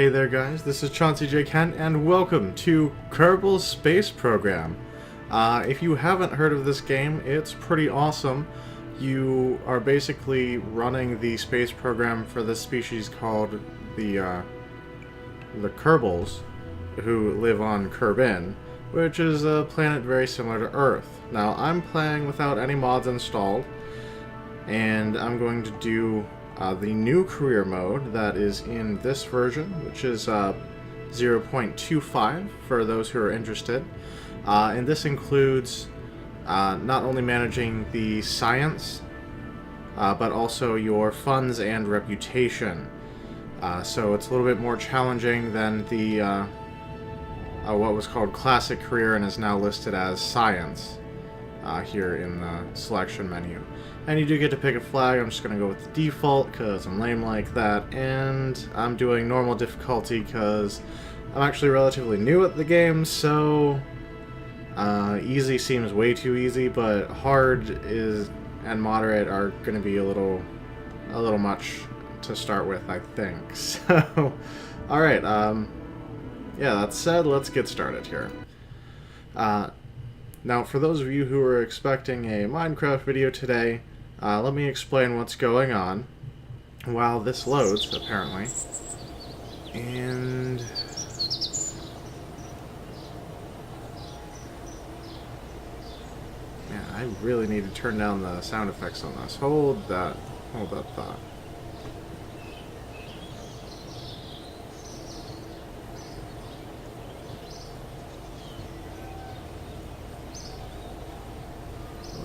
Hey there guys, this is Chauncey J. Kent and welcome to Kerbal's Space Program. If you haven't heard of this game, it's pretty awesome. You are basically running the space program for this species called the Kerbals, who live on Kerbin, which is a planet very similar to Earth. Now, I'm playing without any mods installed, and I'm going to do the new career mode that is in this version, which is 0.25 for those who are interested. And this includes not only managing the science, but also your funds and reputation. So it's a little bit more challenging than the what was called classic career and is now listed as science here in the selection menu. And you do get to pick a flag. I'm just going to go with the default because I'm lame like that. And I'm doing normal difficulty because I'm actually relatively new at the game, so easy seems way too easy, but hard and moderate are going to be a little much to start with, I think. So, alright, yeah, that said, let's get started here. Now, for those of you who are expecting a Minecraft video today, let me explain what's going on while this loads, apparently. And yeah, I really need to turn down the sound effects on this. Hold that thought.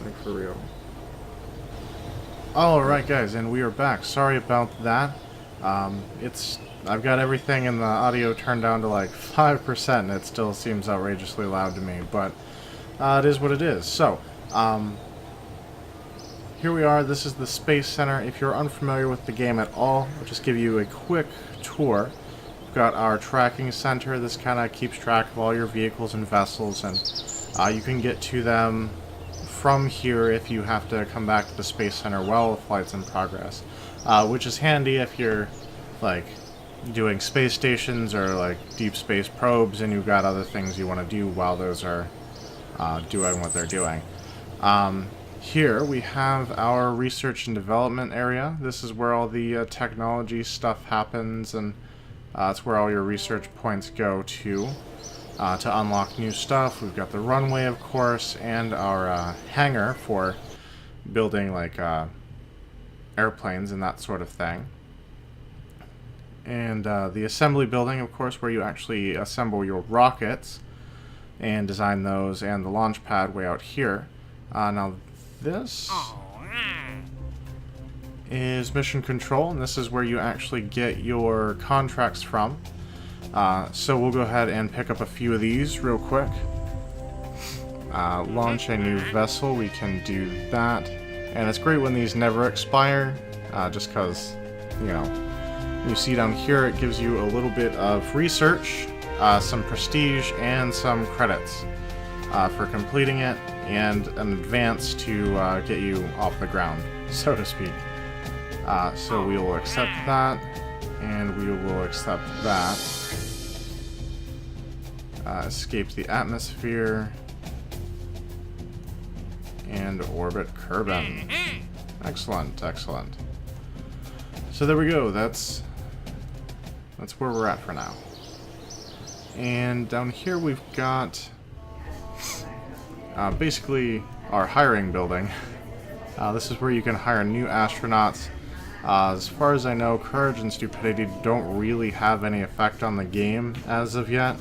Like for real. Alright guys, and we are back. Sorry about that. I've got everything in the audio turned down to like 5% and it still seems outrageously loud to me, but it is what it is. So, here we are. This is the Space Center. If you're unfamiliar with the game at all, I'll just give you a quick tour. We've got our tracking center. This kind of keeps track of all your vehicles and vessels, and you can get to them from here if you have to come back to the Space Center while the flight's in progress, which is handy if you're like doing space stations or like deep space probes and you've got other things you want to do while those are doing what they're doing. Here we have our research and development area. This is where all the technology stuff happens, and it's where all your research points go to unlock new stuff. We've got the runway, of course, and our hangar for building like airplanes and that sort of thing. And the assembly building, of course, where you actually assemble your rockets and design those, and the launch pad way out here. Now this is mission control, and this is where you actually get your contracts from. So we'll go ahead and pick up a few of these real quick. Launch a new vessel, we can do that. And it's great when these never expire, just because, you know, you see down here it gives you a little bit of research, some prestige, and some credits for completing it, and an advance to get you off the ground, so to speak. So we will accept that, and we will accept that. Escape the atmosphere, and orbit Kerbal. Excellent, excellent. So there we go. That's where we're at for now. And down here we've got basically our hiring building. This is where you can hire new astronauts. As far as I know, courage and stupidity don't really have any effect on the game as of yet.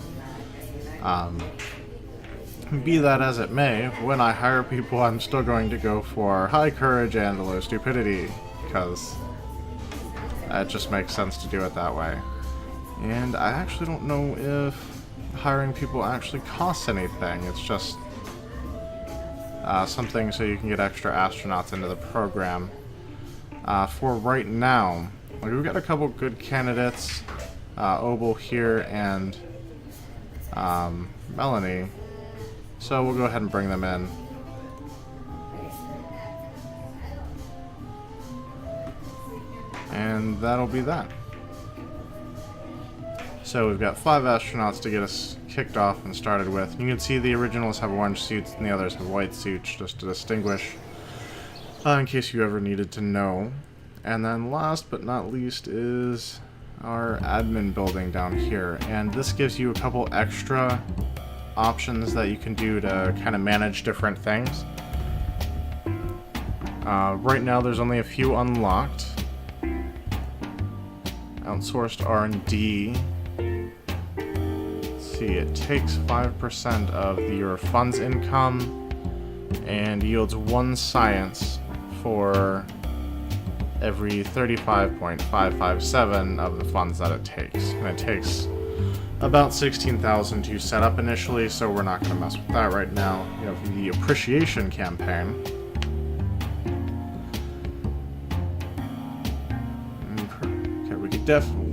Be that as it may, when I hire people, I'm still going to go for high courage and low stupidity, because it just makes sense to do it that way. And I actually don't know if hiring people actually costs anything. It's just something so you can get extra astronauts into the program. For right now, we've got a couple good candidates, Obel here and Melanie, so we'll go ahead and bring them in. And that'll be that. So we've got 5 astronauts to get us kicked off and started with. You can see the originals have orange suits and the others have white suits, just to distinguish, in case you ever needed to know. And then last but not least is our admin building down here, and this gives you a couple extra options that you can do to kind of manage different things. Right now there's only a few unlocked. Outsourced R&D. Let's see, it takes 5% of your fund's income and yields 1 science for every 35.557 of the funds that it takes. And it takes about 16,000 to set up initially, so we're not going to mess with that right now. You have the appreciation campaign.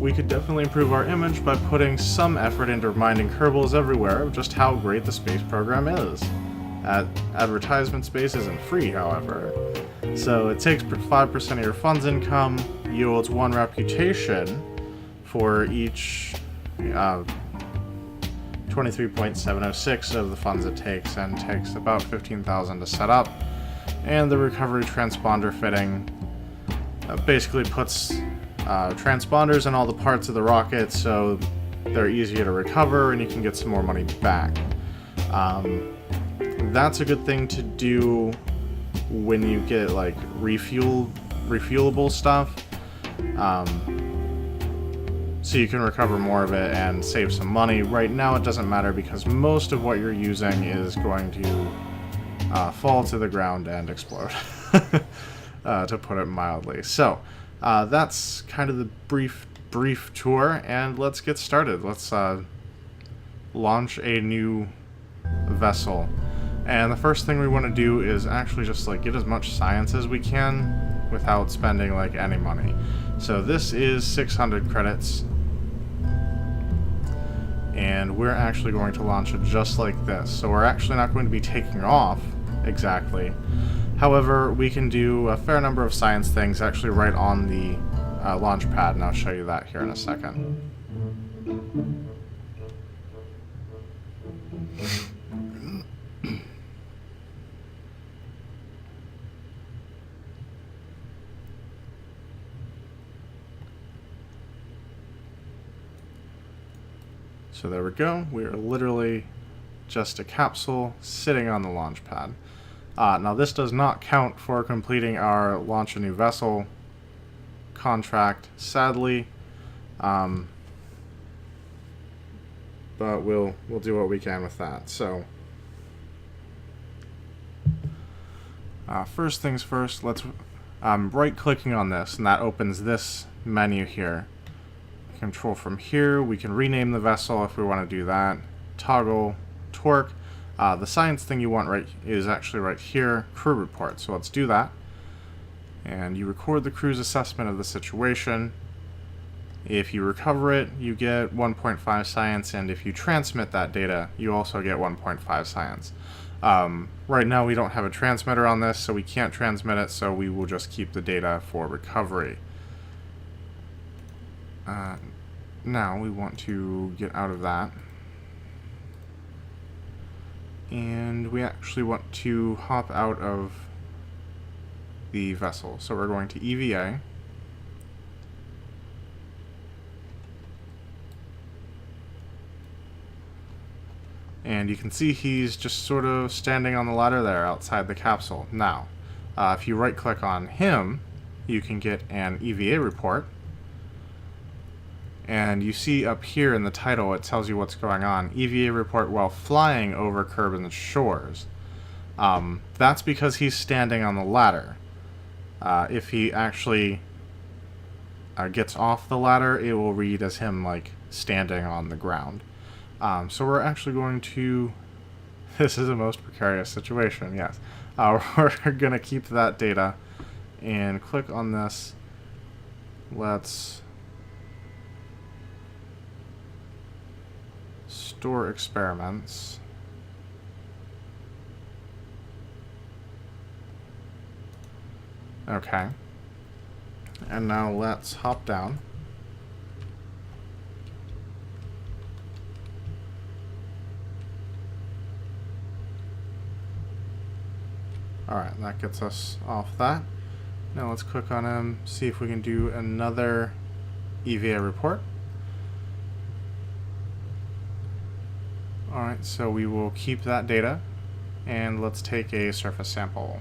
We could definitely improve our image by putting some effort into reminding Kerbals everywhere of just how great the space program is. Advertisement space isn't free, however. So it takes 5% of your fund's income, yields 1 reputation for each 23.706 of the funds it takes, and takes about 15,000 to set up. And the recovery transponder fitting basically puts transponders in all the parts of the rocket so they're easier to recover and you can get some more money back. That's a good thing to do when you get like refuelable stuff, so you can recover more of it and save some money. Right now it doesn't matter because most of what you're using is going to fall to the ground and explode, to put it mildly. So that's kind of the brief tour, and let's get started. Let's launch a new vessel. And the first thing we want to do is actually just like get as much science as we can without spending like any money. So this is 600 credits, and we're actually going to launch it just like this. So we're actually not going to be taking off exactly. However, we can do a fair number of science things actually right on the launch pad, and I'll show you that here in a second. So there we go. We are literally just a capsule sitting on the launch pad. Now this does not count for completing our launch a new vessel contract, sadly, but we'll do what we can with that. So first things first, let's right clicking on this, and that opens this menu here. Control from here, we can rename the vessel if we want to do that. Toggle torque. The science thing you want is actually right here, crew report. So let's do that. And you record the crew's assessment of the situation. If you recover it, you get 1.5 science, and if you transmit that data, you also get 1.5 science. Right now we don't have a transmitter on this, so we can't transmit it, so we will just keep the data for recovery. Now we want to get out of that, and we actually want to hop out of the vessel. So we're going to EVA, and you can see he's just sort of standing on the ladder there outside the capsule. Now, if you right click on him, you can get an EVA report. And you see up here in the title, it tells you what's going on. EVA report while flying over Kerbal shores. That's because he's standing on the ladder. If he actually gets off the ladder, it will read as him like standing on the ground. So we're actually going to... This is the most precarious situation, yes. We're going to keep that data and click on this. Let's store experiments. Okay. And now let's hop down. Alright, that gets us off that. Now let's click on him, see if we can do another EVA report. Alright, so we will keep that data, and let's take a surface sample.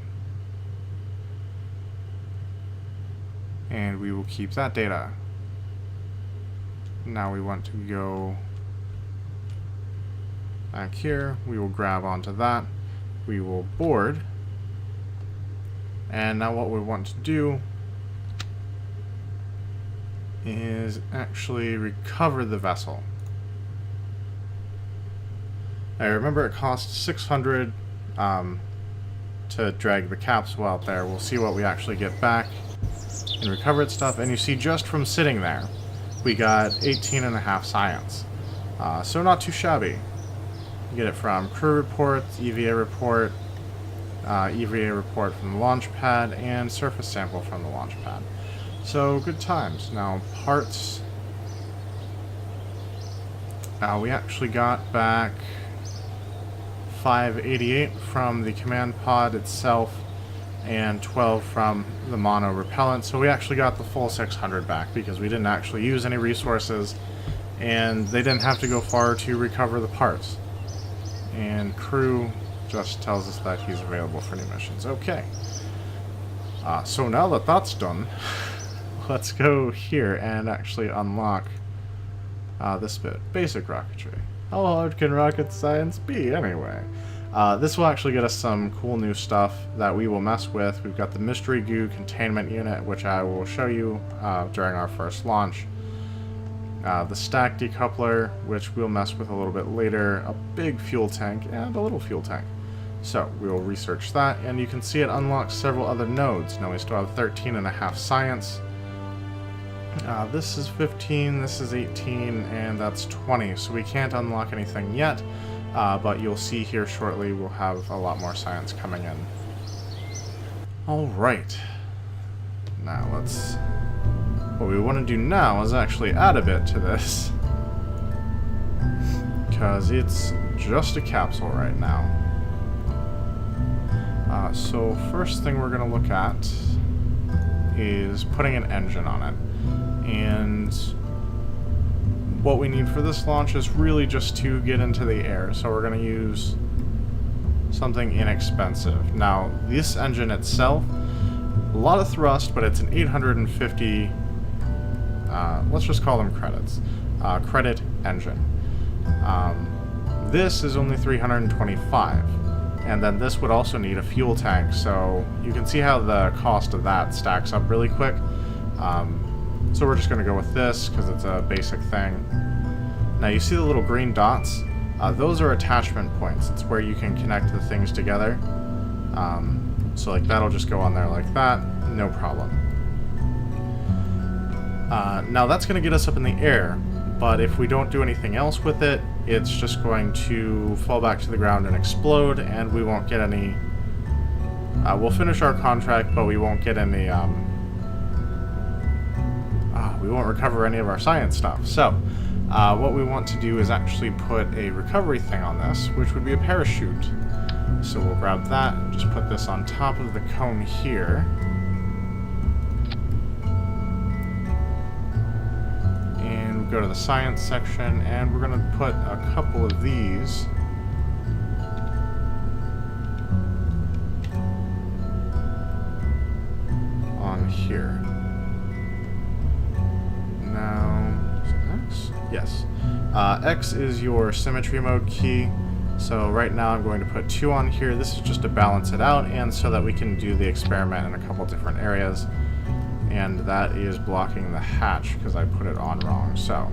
And we will keep that data. Now we want to go back here, we will grab onto that, we will board, and now what we want to do is actually recover the vessel. I remember it costs 600 to drag the capsule out there. We'll see what we actually get back in recovered stuff, and you see just from sitting there we got 18.5 science. So not too shabby. You get it from crew report, EVA report from the launch pad, and surface sample from the launch pad. So good times. Now parts, we actually got back 588 from the command pod itself and 12 from the mono repellent, so we actually got the full 600 back because we didn't actually use any resources and they didn't have to go far to recover the parts. And crew just tells us that he's available for new missions. Okay, so now that that's done, let's go here and actually unlock this bit. Basic rocketry. How hard can rocket science be anyway? This will actually get us some cool new stuff that we will mess with. We've got the mystery goo containment unit, which I will show you during our first launch. The stack decoupler, which we'll mess with a little bit later. A big fuel tank and a little fuel tank. So we will research that, and you can see it unlocks several other nodes. Now we still have 13.5 science. This is 15, this is 18, and that's 20, so we can't unlock anything yet, but you'll see here shortly we'll have a lot more science coming in. Alright, now what we want to do now is actually add a bit to this, because it's just a capsule right now. So first thing we're going to look at is putting an engine on it. And what we need for this launch is really just to get into the air, so we're going to use something inexpensive. Now, this engine itself, a lot of thrust, but it's an 850, let's just call them credits, credit engine. This is only 325, and then this would also need a fuel tank, so you can see how the cost of that stacks up really quick. So we're just going to go with this because it's a basic thing. Now you see the little green dots? Those are attachment points. It's where you can connect the things together. So like that'll just go on there like that, no problem. Now that's going to get us up in the air, but if we don't do anything else with it, it's just going to fall back to the ground and explode, and we won't get any... we'll finish our contract, but we won't get any... we won't recover any of our science stuff. So, what we want to do is actually put a recovery thing on this, which would be a parachute. So we'll grab that, and just put this on top of the cone here. And we go to the science section, and we're going to put a couple of these on here. Yes. X is your symmetry mode key. So right now I'm going to put 2 on here. This is just to balance it out and so that we can do the experiment in a couple different areas. And that is blocking the hatch because I put it on wrong. So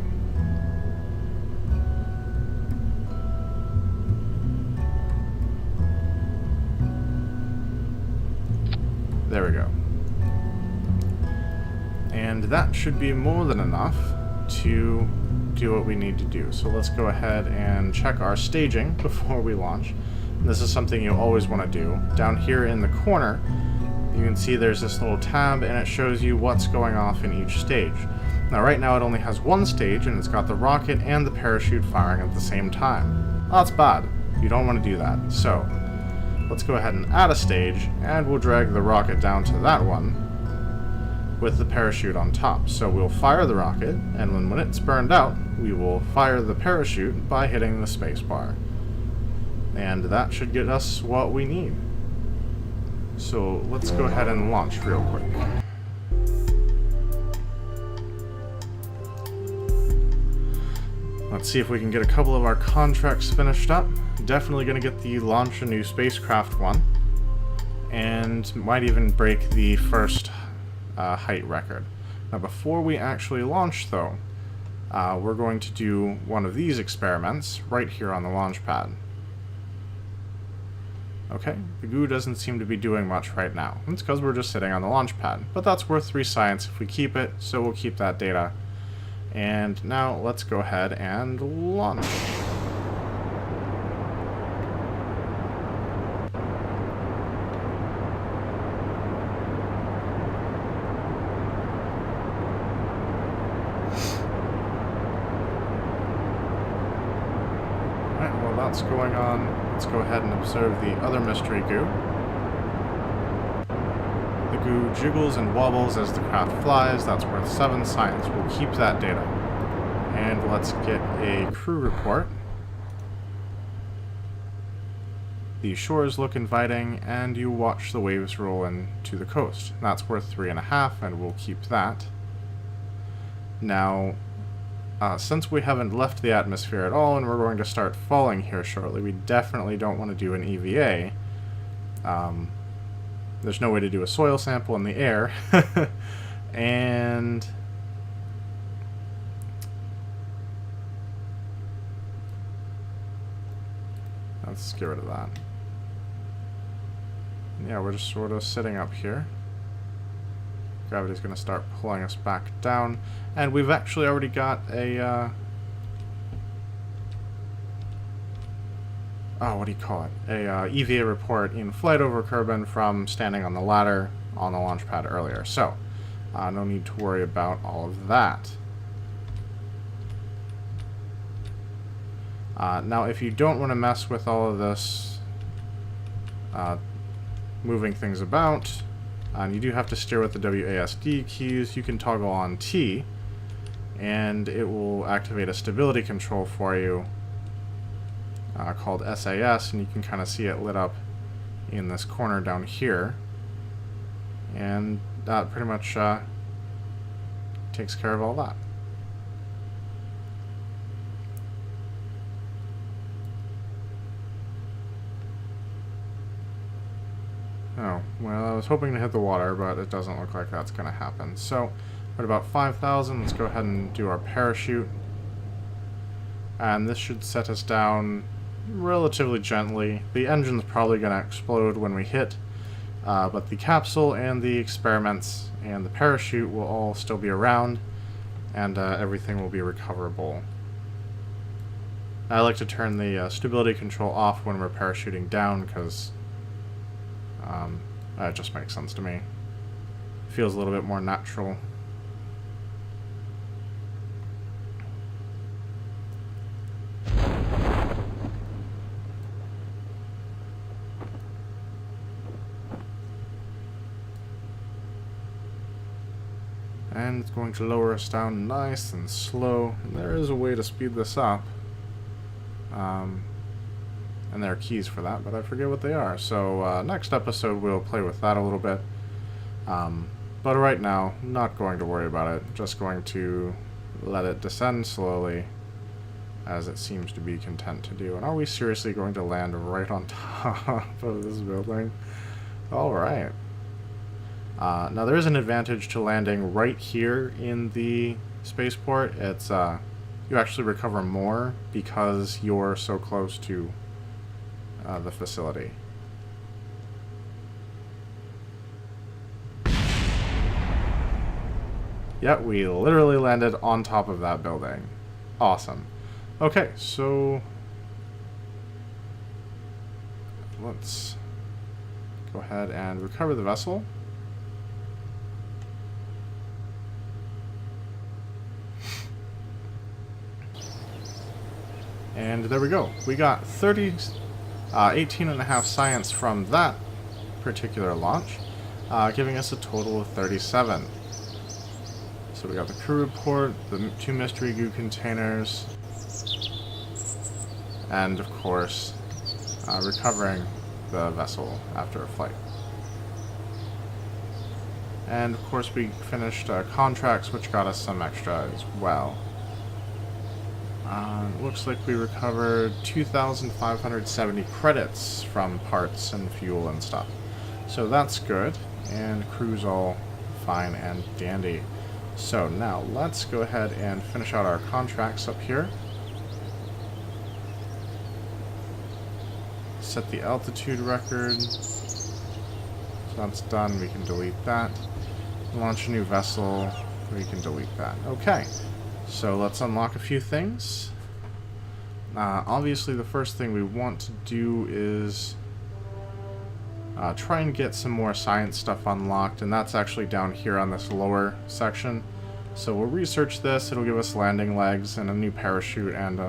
there we go. And that should be more than enough to do what we need to do. So let's go ahead and check our staging before we launch. And this is something you always want to do. Down here in the corner, you can see there's this little tab and it shows you what's going off in each stage. Now right now it only has one stage and it's got the rocket and the parachute firing at the same time. Well, that's bad. You don't want to do that. So let's go ahead and add a stage, and we'll drag the rocket down to that one with the parachute on top. So we'll fire the rocket, and when it's burned out, we will fire the parachute by hitting the space bar. And that should get us what we need. So let's go ahead and launch real quick. Let's see if we can get a couple of our contracts finished up. Definitely going to get the launch a new spacecraft one, and might even break the first height record. Now before we actually launch though, we're going to do one of these experiments right here on the launch pad. Okay, the goo doesn't seem to be doing much right now. It's because we're just sitting on the launch pad, but that's worth 3 science if we keep it, so we'll keep that data. And now let's go ahead and launch. Alright, while that's going on, let's go ahead and observe the other mystery goo. The goo jiggles and wobbles as the craft flies. That's worth 7 science. We'll keep that data. And let's get a crew report. The shores look inviting, and you watch the waves roll in to the coast. That's worth 3.5, and we'll keep that. Now, since we haven't left the atmosphere at all, and we're going to start falling here shortly, we definitely don't want to do an EVA. There's no way to do a soil sample in the air. And let's get rid of that. Yeah, we're just sort of sitting up here. Gravity's going to start pulling us back down. And we've actually already got a what do you call it? A EVA report in flight over Kerbal from standing on the ladder on the launch pad earlier. So, no need to worry about all of that. Now, if you don't want to mess with all of this moving things about, and you do have to steer with the WASD keys, you can toggle on T, and it will activate a stability control for you called SAS, and you can kind of see it lit up in this corner down here. And that pretty much takes care of all that. Oh, well, I was hoping to hit the water, but it doesn't look like that's going to happen. So, at about 5,000, let's go ahead and do our parachute. And this should set us down relatively gently. The engine's probably going to explode when we hit, but the capsule and the experiments and the parachute will all still be around, and everything will be recoverable. I like to turn the stability control off when we're parachuting down, because it just makes sense to me. Feels a little bit more natural. And it's going to lower us down nice and slow. And there is a way to speed this up. And there are keys for that, but I forget what they are. So next episode we'll play with that a little bit. But right now, not going to worry about it. Just going to let it descend slowly, as it seems to be content to do. And are we seriously going to land right on top of this building? Alright. Now there is an advantage to landing right here in the spaceport. It's you actually recover more because you're so close to the facility. Yep, we literally landed on top of that building. Awesome. Okay, so let's go ahead and recover the vessel. And there we go. We got 30 18.5 science from that particular launch, giving us a total of 37. So we got the crew report, the 2 mystery goo containers, and of course, recovering the vessel after a flight. And of course we finished contracts, which got us some extra as well. Looks like we recovered 2,570 credits from parts and fuel and stuff. So that's good, and crew's all fine and dandy. So now let's go ahead and finish out our contracts up here. Set the altitude record. So that's done, we can delete that. Launch a new vessel, we can delete that. Okay, so let's unlock a few things. Obviously the first thing we want to do is try and get some more science stuff unlocked, and that's actually down here on this lower section. So we'll research this, it'll give us landing legs and a new parachute and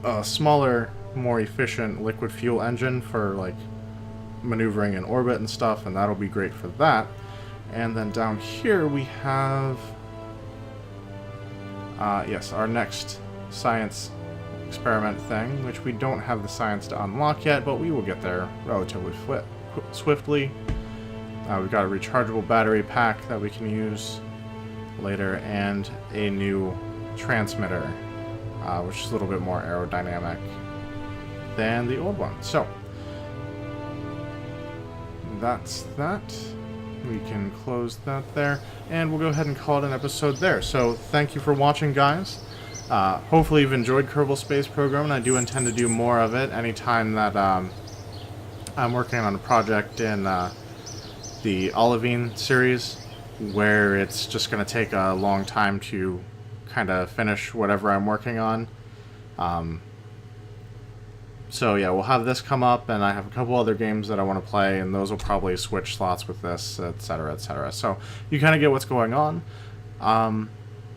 a smaller, more efficient liquid fuel engine for like maneuvering in orbit and stuff, and that'll be great for that. And then down here we have yes, our next science experiment thing, which we don't have the science to unlock yet, but we will get there relatively swiftly. We've got a rechargeable battery pack that we can use later, and a new transmitter, which is a little bit more aerodynamic than the old one. So that's that. We can close that there, and we'll go ahead and call it an episode there. So thank you for watching, guys. Hopefully you've enjoyed Kerbal Space Program, and I do intend to do more of it anytime that I'm working on a project in the Olivine series, where it's just going to take a long time to kind of finish whatever I'm working on. So yeah, we'll have this come up, and I have a couple other games that I want to play, and those will probably switch slots with this, etc., etc. So you kind of get what's going on.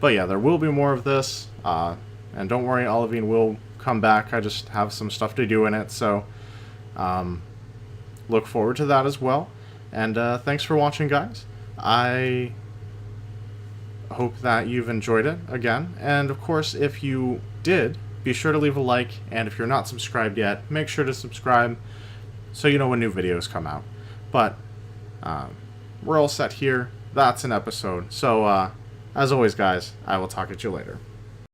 But yeah, there will be more of this, and don't worry, Olivine will come back. I just have some stuff to do in it, so look forward to that as well. And thanks for watching, guys. I hope that you've enjoyed it again, and of course, if you did, be sure to leave a like, and if you're not subscribed yet, make sure to subscribe so you know when new videos come out. But we're all set here. That's an episode. So, as always, guys, I will talk at you later.